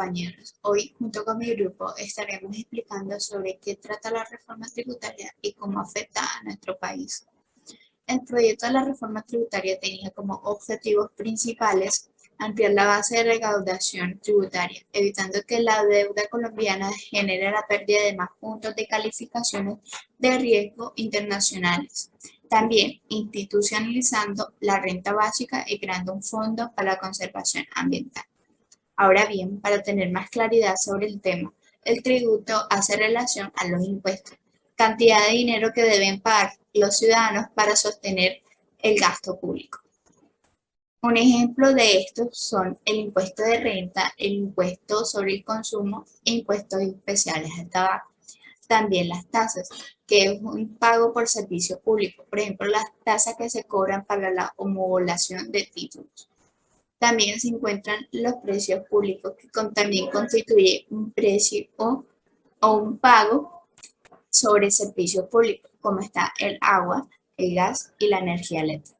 compañeros. Hoy, junto con mi grupo, estaremos explicando sobre qué trata la reforma tributaria y cómo afecta a nuestro país. El proyecto de la reforma tributaria tenía como objetivos principales ampliar la base de recaudación tributaria, evitando que la deuda colombiana genere la pérdida de más puntos de calificaciones de riesgo internacionales. También institucionalizando la renta básica y creando un fondo para la conservación ambiental. Ahora bien, para tener más claridad sobre el tema, el tributo hace relación a los impuestos, cantidad de dinero que deben pagar los ciudadanos para sostener el gasto público. Un ejemplo de estos son el impuesto de renta, el impuesto sobre el consumo e impuestos especiales al tabaco. También las tasas, que es un pago por servicio público, por ejemplo, las tasas que se cobran para la homologación de títulos. También se encuentran los precios públicos, que también constituye un precio o un pago sobre servicios públicos, como está el agua, el gas y la energía eléctrica.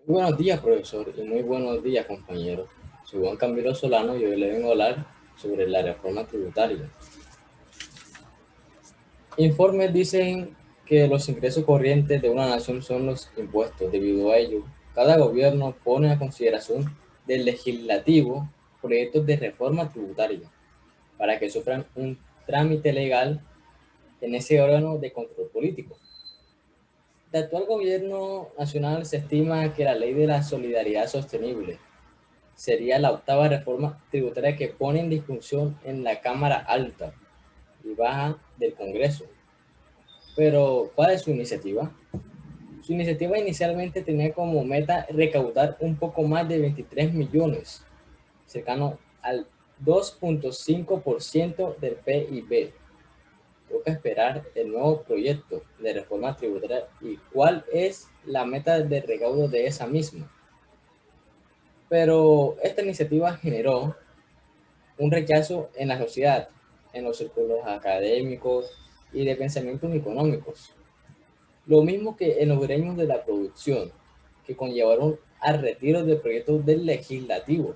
Muy buenos días, profesor, y muy buenos días, compañeros. Soy Juan Camilo Solano y hoy le vengo a hablar sobre la reforma tributaria. Informes dicen que los ingresos corrientes de una nación son los impuestos. Debido a ello, cada gobierno pone a consideración del legislativo proyectos de reforma tributaria para que sufran un trámite legal en ese órgano de control político. El actual gobierno nacional se estima que la ley de la solidaridad sostenible sería la octava reforma tributaria que pone en discusión en la Cámara Alta y Baja del Congreso. Pero, ¿cuál es su iniciativa? Su iniciativa inicialmente tenía como meta recaudar un poco más de 23 millones, cercano al 2.5% del PIB. Toca esperar el nuevo proyecto de reforma tributaria y cuál es la meta de recaudo de esa misma. Pero esta iniciativa generó un rechazo en la sociedad, en los círculos académicos y de pensamientos económicos. Lo mismo que en los gremios de la producción, que conllevaron al retiro del proyecto del legislativo.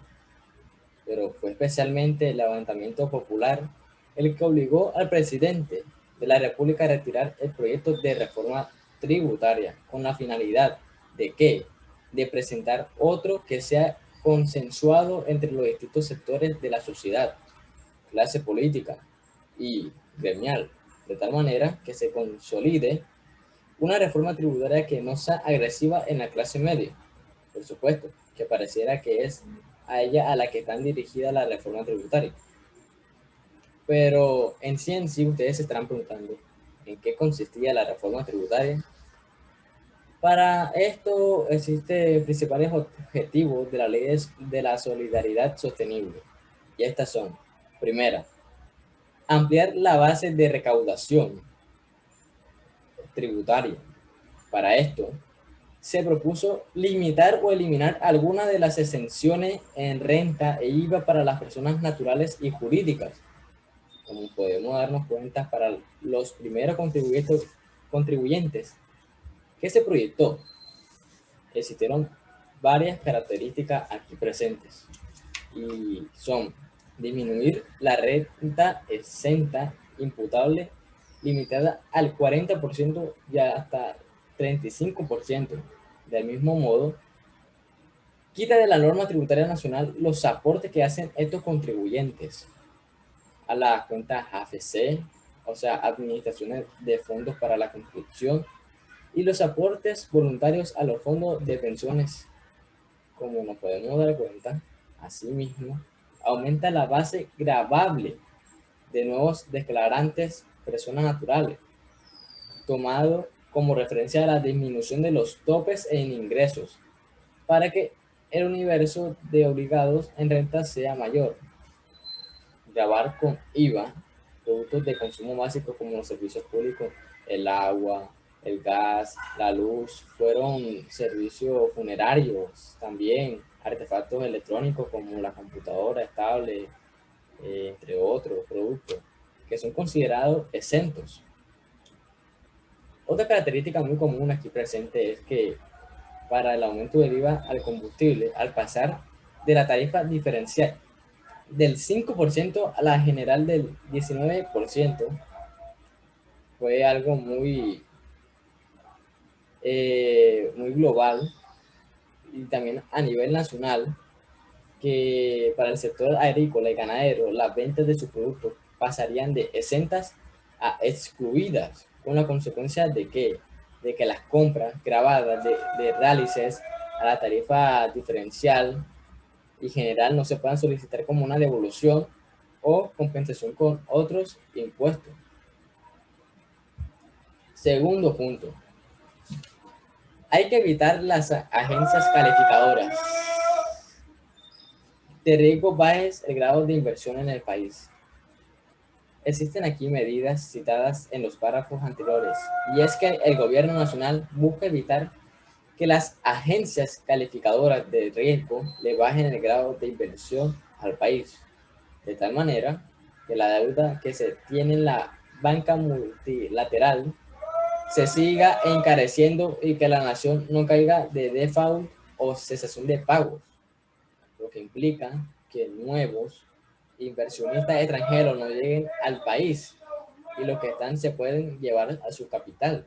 Pero fue especialmente el levantamiento popular el que obligó al presidente de la República a retirar el proyecto de reforma tributaria con la finalidad de ¿qué? De presentar otro que sea consensuado entre los distintos sectores de la sociedad, clase política y gremial, de tal manera que se consolide una reforma tributaria que no sea agresiva en la clase media, por supuesto, que pareciera que es a ella a la que están dirigida la reforma tributaria. Pero en sí ustedes se estarán preguntando en qué consistía la reforma tributaria. Para esto existen principales objetivos de la ley de la solidaridad sostenible. Y estas son, primera, ampliar la base de recaudación tributaria. Para esto, se propuso limitar o eliminar algunas de las exenciones en renta e IVA para las personas naturales y jurídicas. Como podemos darnos cuenta, para los primeros contribuyentes que se proyectó, existieron varias características aquí presentes y son disminuir la renta exenta imputable limitada al 40% y hasta 35%. Del mismo modo, quita de la norma tributaria nacional los aportes que hacen estos contribuyentes a las cuentas AFC, o sea, administraciones de fondos para la construcción, y los aportes voluntarios a los fondos de pensiones. Como nos podemos dar cuenta, asimismo, aumenta la base gravable de nuevos declarantes personas naturales, tomado como referencia a la disminución de los topes en ingresos, para que el universo de obligados en renta sea mayor. Grabar con IVA productos de consumo básico como los servicios públicos, el agua, el gas, la luz, fueron servicios funerarios también, artefactos electrónicos como la computadora estable, entre otros productos, que son considerados exentos. Otra característica muy común aquí presente es que para el aumento del IVA al combustible al pasar de la tarifa diferencial del 5% a la general del 19%, fue algo muy global y también a nivel nacional, que para el sector agrícola y ganadero las ventas de sus productos pasarían de exentas a excluidas, con la consecuencia de que las compras grabadas de realices a la tarifa diferencial y general no se puedan solicitar como una devolución o compensación con otros impuestos. Segundo punto, hay que evitar las agencias calificadoras de riesgo bajes el grado de inversión en el país. Existen aquí medidas citadas en los párrafos anteriores, y es que el gobierno nacional busca evitar que las agencias calificadoras de riesgo le bajen el grado de inversión al país, de tal manera que la deuda que se tiene en la banca multilateral se siga encareciendo y que la nación no caiga de default o cesación de pagos, lo que implica que nuevos inversionistas extranjeros no lleguen al país y los que están se pueden llevar a su capital.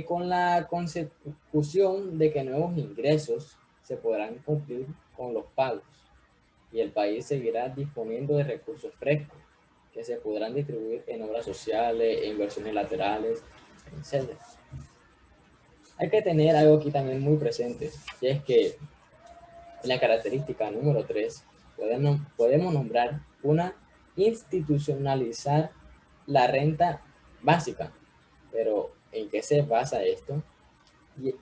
Con la consecución de que nuevos ingresos se podrán cumplir con los pagos y el país seguirá disponiendo de recursos frescos que se podrán distribuir en obras sociales, inversiones laterales, etc. Hay que tener algo aquí también muy presente, y es que en la característica número 3 podemos nombrar una institucionalizar la renta básica. Pero ¿en qué se basa esto? Y,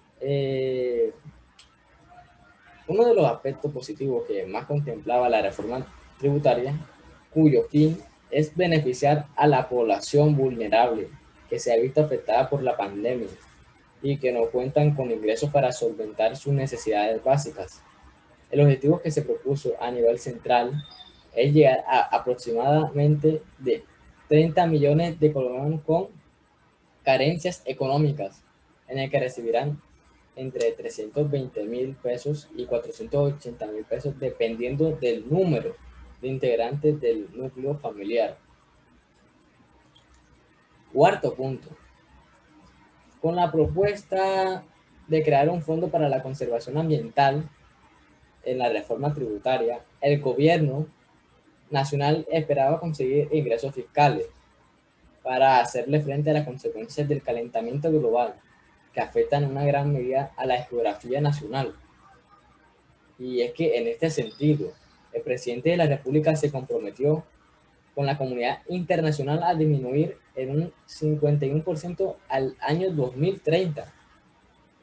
uno de los aspectos positivos que más contemplaba la reforma tributaria, cuyo fin es beneficiar a la población vulnerable que se ha visto afectada por la pandemia y que no cuentan con ingresos para solventar sus necesidades básicas. El objetivo que se propuso a nivel central es llegar a aproximadamente de 30 millones de colombianos con carencias económicas, en el que recibirán entre 320.000 pesos y 480.000 pesos, dependiendo del número de integrantes del núcleo familiar. Cuarto punto, con la propuesta de crear un fondo para la conservación ambiental en la reforma tributaria, el gobierno nacional esperaba conseguir ingresos fiscales para hacerle frente a las consecuencias del calentamiento global, que afectan en una gran medida a la geografía nacional. Y es que en este sentido, el presidente de la República se comprometió con la comunidad internacional a disminuir en un 51% al año 2030.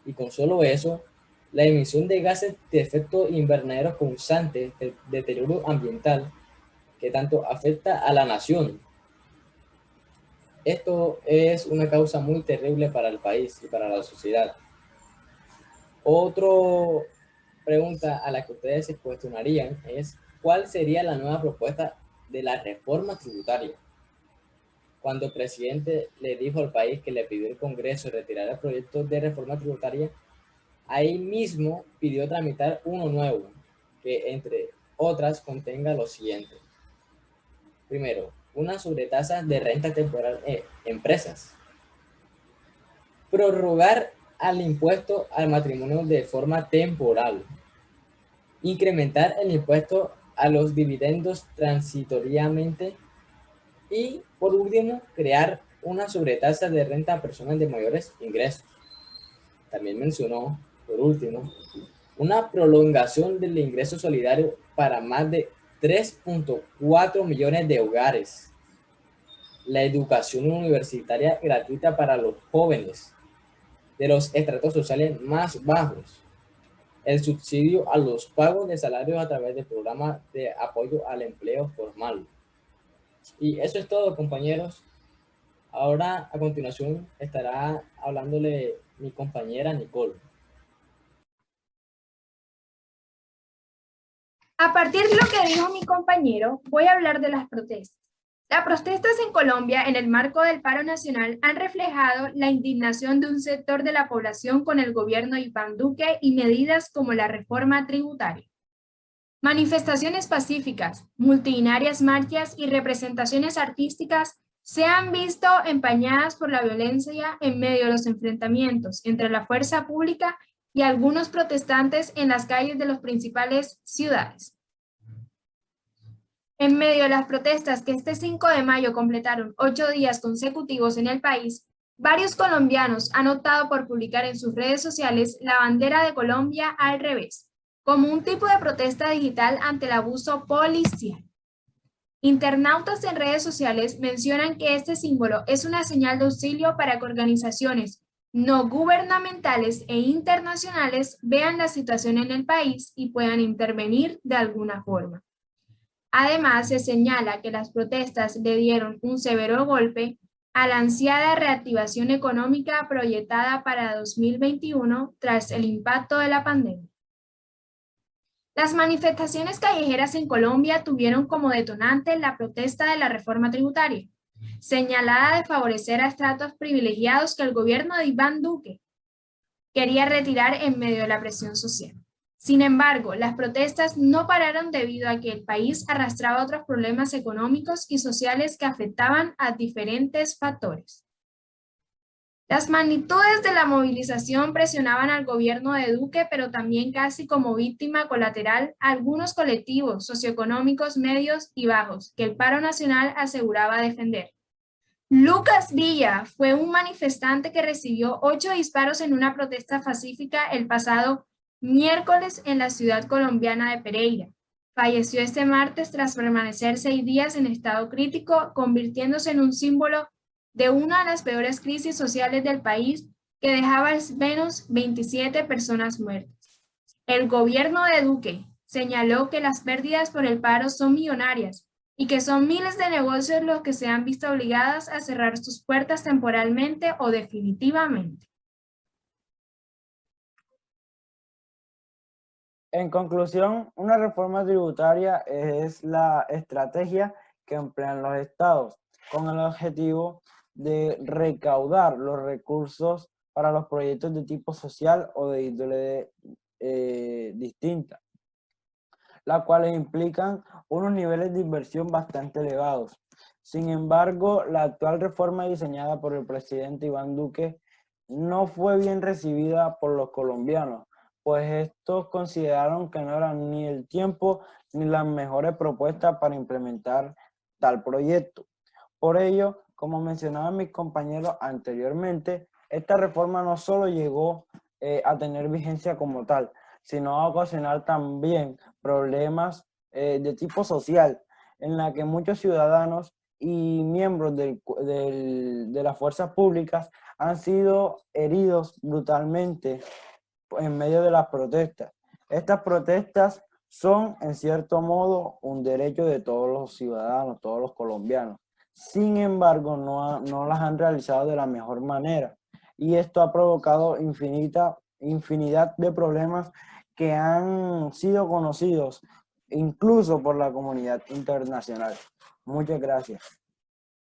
Y con solo eso, la emisión de gases de efecto invernadero causantes del deterioro ambiental que tanto afecta a la nación. Esto es una causa muy terrible para el país y para la sociedad. Otra pregunta a la que ustedes se cuestionarían es: ¿cuál sería la nueva propuesta de la reforma tributaria? Cuando el presidente le dijo al país que le pidió al Congreso retirar el proyecto de reforma tributaria, ahí mismo pidió tramitar uno nuevo, que entre otras contenga lo siguiente. Primero, una sobretasa de renta temporal en empresas. Prorrogar al impuesto al matrimonio de forma temporal. Incrementar el impuesto a los dividendos transitoriamente. Y, por último, crear una sobretasa de renta a personas de mayores ingresos. También mencionó, por último, una prolongación del ingreso solidario para más de 3.4 millones de hogares. La educación universitaria gratuita para los jóvenes de los estratos sociales más bajos. El subsidio a los pagos de salarios a través del programa de apoyo al empleo formal. Y eso es todo, compañeros. Ahora, a continuación, estará hablándole mi compañera Nicole. A partir de lo que dijo mi compañero, voy a hablar de las protestas. Las protestas en Colombia en el marco del paro nacional han reflejado la indignación de un sector de la población con el gobierno de Iván Duque y medidas como la reforma tributaria. Manifestaciones pacíficas, multitudinarias marchas y representaciones artísticas se han visto empañadas por la violencia en medio de los enfrentamientos entre la fuerza pública y algunos protestantes en las calles de las principales ciudades. En medio de las protestas que este 5 de mayo completaron 8 días consecutivos en el país, varios colombianos han optado por publicar en sus redes sociales la bandera de Colombia al revés, como un tipo de protesta digital ante el abuso policial. Internautas en redes sociales mencionan que este símbolo es una señal de auxilio para que organizaciones no gubernamentales e internacionales vean la situación en el país y puedan intervenir de alguna forma. Además, se señala que las protestas le dieron un severo golpe a la ansiada reactivación económica proyectada para 2021 tras el impacto de la pandemia. Las manifestaciones callejeras en Colombia tuvieron como detonante la protesta de la reforma tributaria, señalada de favorecer a estratos privilegiados que el gobierno de Iván Duque quería retirar en medio de la presión social. Sin embargo, las protestas no pararon debido a que el país arrastraba otros problemas económicos y sociales que afectaban a diferentes factores. Las magnitudes de la movilización presionaban al gobierno de Duque, pero también casi como víctima colateral a algunos colectivos socioeconómicos medios y bajos que el paro nacional aseguraba defender. Lucas Villa fue un manifestante que recibió 8 disparos en una protesta pacífica el pasado miércoles en la ciudad colombiana de Pereira. Falleció este martes tras permanecer 6 días en estado crítico, convirtiéndose en un símbolo de una de las peores crisis sociales del país que dejaba al menos 27 personas muertas. El gobierno de Duque señaló que las pérdidas por el paro son millonarias y que son miles de negocios los que se han visto obligados a cerrar sus puertas temporalmente o definitivamente. En conclusión, una reforma tributaria es la estrategia que emplean los estados con el objetivo de recaudar los recursos para los proyectos de tipo social o de índole distinta, las cuales implican unos niveles de inversión bastante elevados. Sin embargo, la actual reforma diseñada por el presidente Iván Duque no fue bien recibida por los colombianos, pues estos consideraron que no eran ni el tiempo ni las mejores propuestas para implementar tal proyecto. Por ello, como mencionaban mis compañeros anteriormente, esta reforma no solo llegó a tener vigencia como tal, sino a ocasionar también problemas de tipo social, en la que muchos ciudadanos y miembros de las fuerzas públicas han sido heridos brutalmente en medio de las protestas. Estas protestas son, en cierto modo, un derecho de todos los ciudadanos, todos los colombianos. Sin embargo, no las han realizado de la mejor manera. Y esto ha provocado infinidad de problemas que han sido conocidos incluso por la comunidad internacional. Muchas gracias.